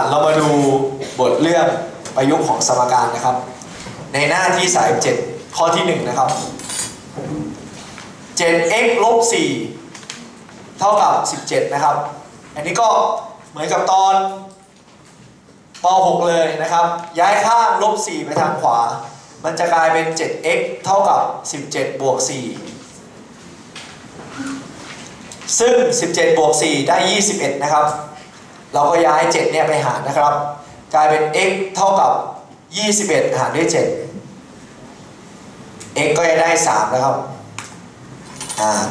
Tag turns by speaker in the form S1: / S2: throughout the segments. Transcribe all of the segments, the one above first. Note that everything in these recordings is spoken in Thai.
S1: เรามาดูบทเรื่องประยุกต์ของสมการนะครับในหน้าที่37ข้อที่1นะครับ 7x ลบ4เท่ากับ17นะครับอันนี้ก็เหมือนกับตอนป.6 เลยนะครับย้ายข้างลบ4ไปทางขวามันจะกลายเป็น 7x เท่ากับ17บวก4ซึ่ง17บวก4ได้21นะครับเราก็ย้าย7เนี่ยไปหารนะครับกลายเป็น x เท่ากับ21หารด้วย7 x ก็จะได้3นะครับ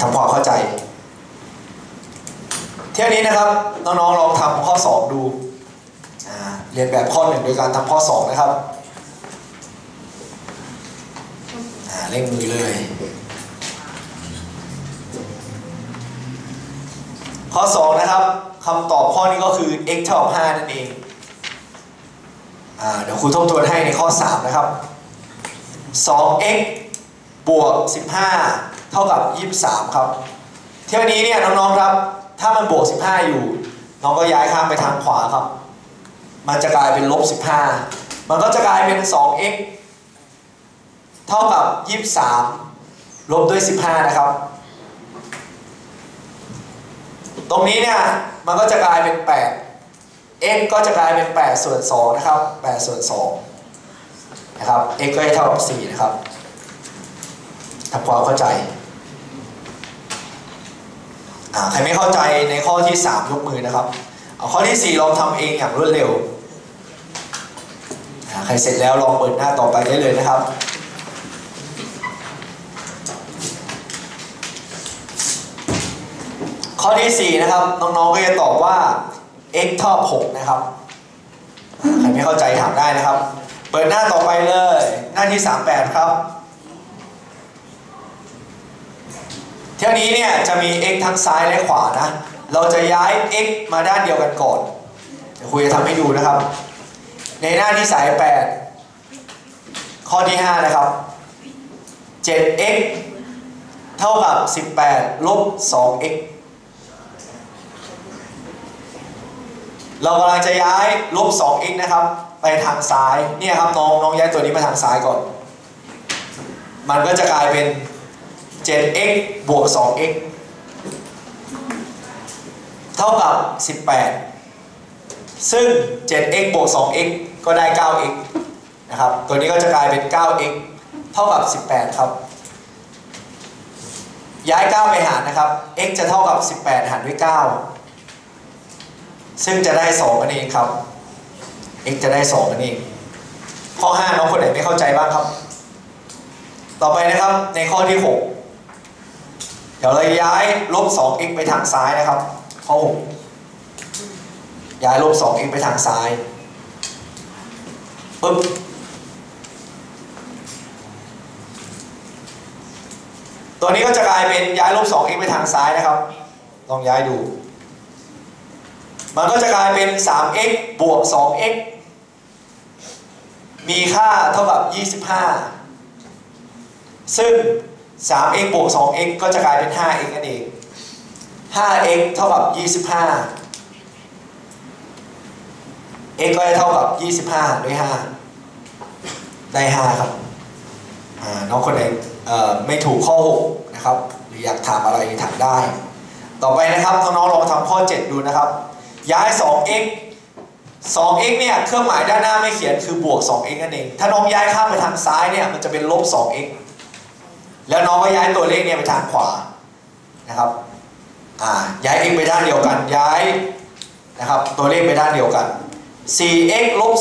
S1: ทำความเข้าใจเที่ยวนี้นะครับน้องๆลองทำข้อ2ดูเรียนแบบข้อ1โดยการทำข้อ2นะครับเร่งมือเลยข้อ2นะครับคำตอบข้อนี้ก็คือ x เท่ากับ5นั่นเองเดี๋ยวครูทบทวนให้ในข้อ3นะครับ 2x บวก15เท่ากับ23ครับเที่ยวนี้เนี่ยน้องๆครับถ้ามันบวก15อยู่น้องก็ย้ายข้างไปทางขวาครับมันจะกลายเป็นลบ15มันก็จะกลายเป็น 2x เท่ากับ23ลบด้วย15นะครับตรงนี้เนี่ยมันก็จะกลายเป็น8 x ก็จะกลายเป็น8ส่วน2นะครับ8ส่วน2นะครับ x ก็จะเท่ากับ4นะครับทำความเข้าใจใครไม่เข้าใจในข้อที่3ยกมือนะครับเอาข้อที่4ลองทำเองอย่างรวดเร็วใครเสร็จแล้วลองเปิดหน้าต่อไปได้เลยนะครับข้อที่4นะครับน้องๆก็จะตอบว่า x เท่ากับ6นะครับใครไม่เข้าใจถามได้นะครับเปิดหน้าต่อไปเลยหน้าที่38ครับเที่ยวนี้เนี่ยจะมี x ทั้งซ้ายและขวานะเราจะย้าย x มาด้านเดียวกันก่อนเดี๋ยวครูจะทำให้ดูนะครับในหน้าที่38ข้อที่5นะครับ 7x เท่ากับ18ลบ 2x เรากำลังจะย้ายลบ 2x นะครับไปทางซ้ายเนี่ยครับน้องย้ายตัวนี้มาทางซ้ายก่อนมันก็จะกลายเป็น 7x บวก 2x เท่ากับ18ซึ่ง 7x บวก 2x ก็ได้ 9x นะครับตัวนี้ก็จะกลายเป็น 9x เท่ากับ18ครับย้าย9ไปหารนะครับ x จะเท่ากับ18หารด้วย9ซึ่งจะได้2นั่นเองครับ x จะได้2นั่นเองข้อ5น้องคนไหนไม่เข้าใจบ้างครับต่อไปนะครับในข้อที่6เดี๋ยวเราย้ายลบ 2x ไปทางซ้ายนะครับข้อ6ย้ายลบ 2x ไปทางซ้ายปึ๊บตัวนี้ก็จะกลายเป็นย้ายลบ 2x ไปทางซ้ายนะครับลองย้ายดูมันก็จะกลายเป็น 3x บวก 2x มีค่าเท่ากับ25ซึ่ง 3x บวก 2x ก็จะกลายเป็น 5x นั่นเอง 5x เท่ากับ25 x ก็จะเท่ากับ25ด้วย5ได้5ครับน้องคนไหนไม่ถูกข้อ6นะครับหรืออยากถามอะไรถามได้ต่อไปนะครับน้องๆลองทำข้อ7ดูนะครับย้าย 2x เนี่ยเครื่องหมายด้านหน้าไม่เขียนคือบวก 2x นั่นเองถ้าน้องย้ายข้ามไปทางซ้ายเนี่ยมันจะเป็นลบ 2x แล้วน้องก็ย้ายตัวเลขเนี่ยไปทางขวานะครับย้าย x ไปด้านเดียวกันย้ายนะครับตัวเลขไปด้านเดียวกัน 4x ลบ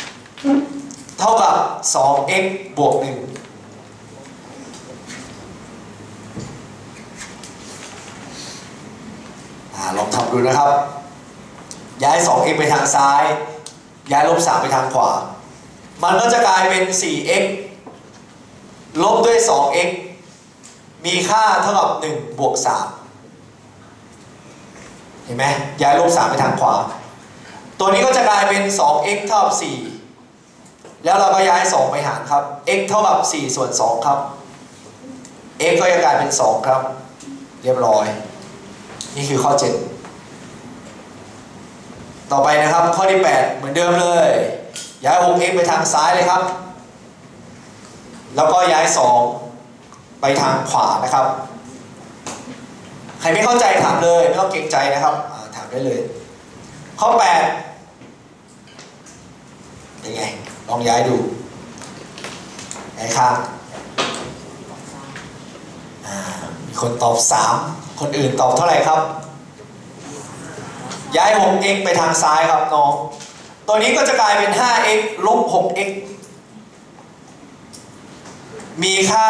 S1: 3เท่ากับ 2x บวก 1ลองทำดูนะครับย้าย 2x ไปทางซ้ายย้ายลบ 3ไปทางขวามันก็จะกลายเป็น 4x ลบด้วย 2x มีค่าเท่ากับ1บวก 3เห็นไหมย้ายลบ 3ไปทางขวาตัวนี้ก็จะกลายเป็น 2x เท่ากับ4แล้วเราก็ย้าย2ไปหารครับ x เท่ากับ4ส่วน2ครับ x ก็จะกลายเป็น2ครับเรียบร้อยนี่คือข้อ7 ต่อไปนะครับข้อที่8เหมือนเดิมเลยย้าย 6x ไปทางซ้ายเลยครับแล้วก็ย้าย2ไปทางขวานะครับใครไม่เข้าใจถามเลยไม่ต้องเกรงใจนะครับถามได้เลยข้อ8ยังไงลองย้ายดูย้ายข้างมีคนตอบ3คนอื่นตอบเท่าไหร่ครับย้าย 6x ไปทางซ้ายครับน้องตัวนี้ก็จะกลายเป็น 5x ลบ 6x มีค่า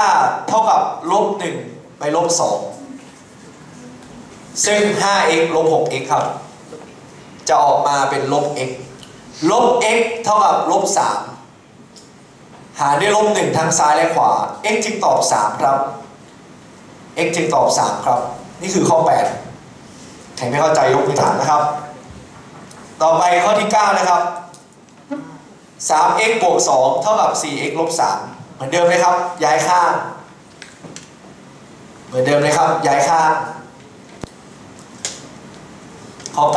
S1: เท่ากับลบ1ไปลบ2ซึ่ง 5x ลบ 6x ครับจะออกมาเป็นลบ x ลบ x เท่ากับลบ3หารด้วยลบ1ทั้งซ้ายและขวา x จึงตอบ3ครับ x จึงตอบ3ครับนี่คือข้อ8ใครไม่เข้าใจยกมือถามนะครับต่อไปข้อที่9นะครับ 3x บวก2เท่ากับ 4x ลบ3เหมือนเดิมเลยครับย้ายข้างเหมือนเดิมเลยครับย้ายข้างข้อ9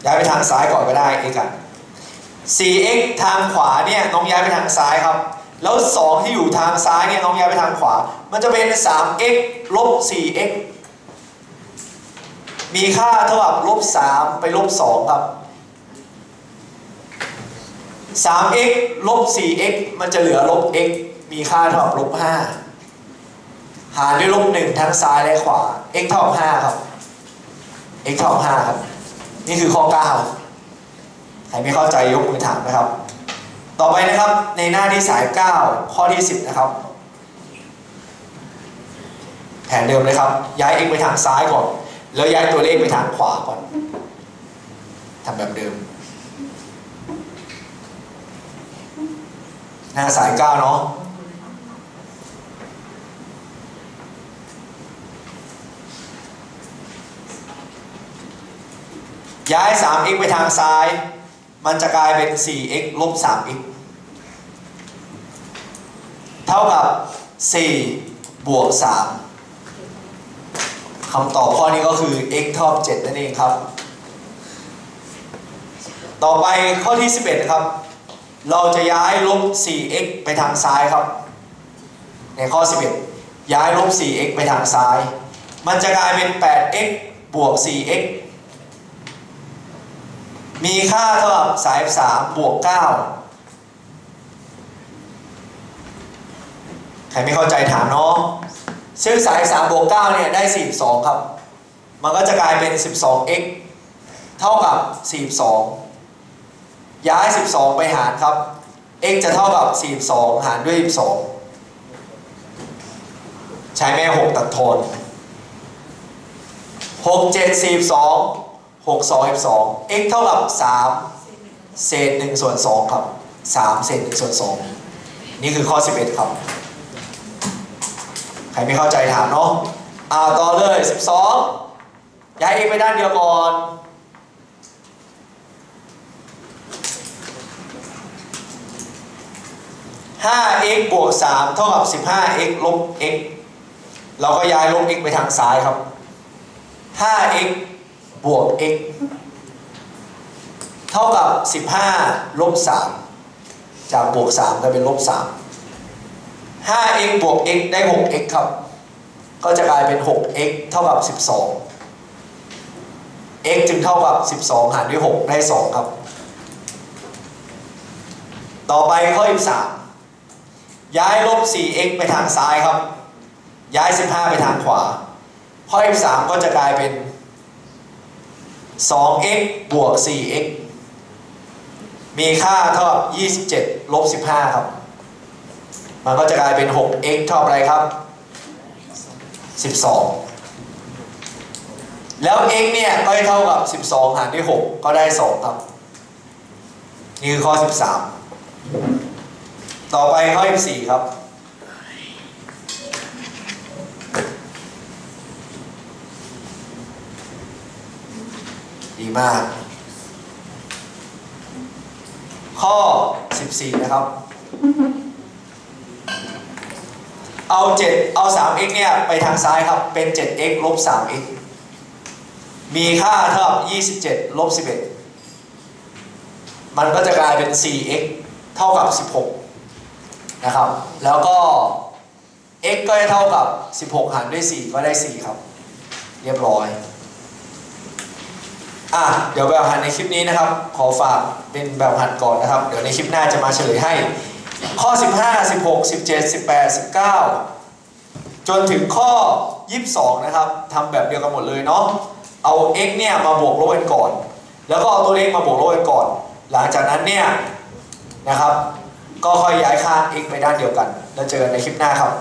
S1: ย้ายไปทางซ้ายก่อนก็ได้ x อ่ะ 4x ทางขวาเนี่ยน้องย้ายไปทางซ้ายครับแล้ว2ที่อยู่ทางซ้ายเนี่ยน้องย้ายไปทางขวามันจะเป็น 3x ลบ 4x มีค่าเท่ากับลบ3ไปลบ2ครับ 3x ลบ 4x มันจะเหลือลบ x มีค่าเท่ากับลบ5หารด้วยลบ1ทั้งซ้ายและขวา x เท่ากับ5ครับ x เท่ากับ5ครับนี่คือข้อ9ใครไม่เข้าใจยกมือถามนะครับต่อไปนะครับในหน้าที่สาย9ข้อที่10นะครับแผนเดิมเลยครับย้าย x ไปทางซ้ายก่อนแล้วย้ายตัวเลขไปทางขวาก่อนทำแบบเดิมหน้าสาย9เนาะย้าย 3x ไปทางซ้ายมันจะกลายเป็น 4x ลบ 3x เท่ากับ4บวก3คำตอบข้อนี้ก็คือ x เท่ากับ7นั่นเองครับต่อไปข้อที่11นะครับเราจะย้ายลบ 4x ไปทางซ้ายครับในข้อ11ย้ายลบ 4x ไปทางซ้ายมันจะกลายเป็น 8x บวก 4x มีค่าเท่ากับ33บวก9ใครไม่เข้าใจถามเนาะซึ่ง33บวก9เนี่ยได้42ครับมันก็จะกลายเป็น 12x เท่ากับ42ย้าย12ไปหารครับ x จะเท่ากับ42หารด้วย12ใช้แม่6ตัดทอน6 7 42 6 2 12 x เท่ากับ3เศษ1ส่วน2ครับ3เศษ1ส่วน2นี่คือข้อ11ครับใครไม่เข้าใจถามเนาะต่อเลย12ย้าย x ไปด้านเดียวก่อน 5x บวก3เท่ากับ 15x ลบ x เราก็ย้ายลบ x ไปทางซ้ายครับ 5x บวก x เท่ากับ15ลบ3จากบวก3กลายเป็นลบ3 5x บวก x ได้ 6x ครับก็จะกลายเป็น 6x เท่ากับ12 x จึงเท่ากับ12หารด้วย6ได้2ครับต่อไปข้อ13ย้ายลบ 4x ไปทางซ้ายครับย้าย15ไปทางขวาข้อ13ก็จะกลายเป็น 2x บวก 4x มีค่าเท่ากับ27ลบ15ครับมันก็จะกลายเป็น 6x เท่ากับอะไรครับ12แล้ว x เนี่ยก็จะเท่ากับ12หารด้วย6ก็ได้2ครับนี่คือข้อ13ต่อไปข้อ14ครับดีมากข้อ14นะครับเอา 3x เนี่ยไปทางซ้ายครับเป็น 7x ลบ 3x มีค่าเท่ากับ27 ลบ 11มันก็จะกลายเป็น 4x เท่ากับ 16นะครับแล้วก็ x ก็จะเท่ากับ16หารด้วย4ก็ได้4ครับเรียบร้อยเดี๋ยวแบบหัดในคลิปนี้นะครับขอฝากเป็นแบบหัดก่อนนะครับเดี๋ยวในคลิปหน้าจะมาเฉลยให้ข้อ15 16 17 18 19จนถึงข้อ22นะครับทำแบบเดียวกันหมดเลยเนาะเอา x เนี่ยมาบวกลบกันก่อนแล้วก็เอาตัวเลขมาบวกลบกันก่อนหลังจากนั้นเนี่ยนะครับก็ค่อยย้ายค่า x ไปด้านเดียวกันแล้วเจอกันในคลิปหน้าครับ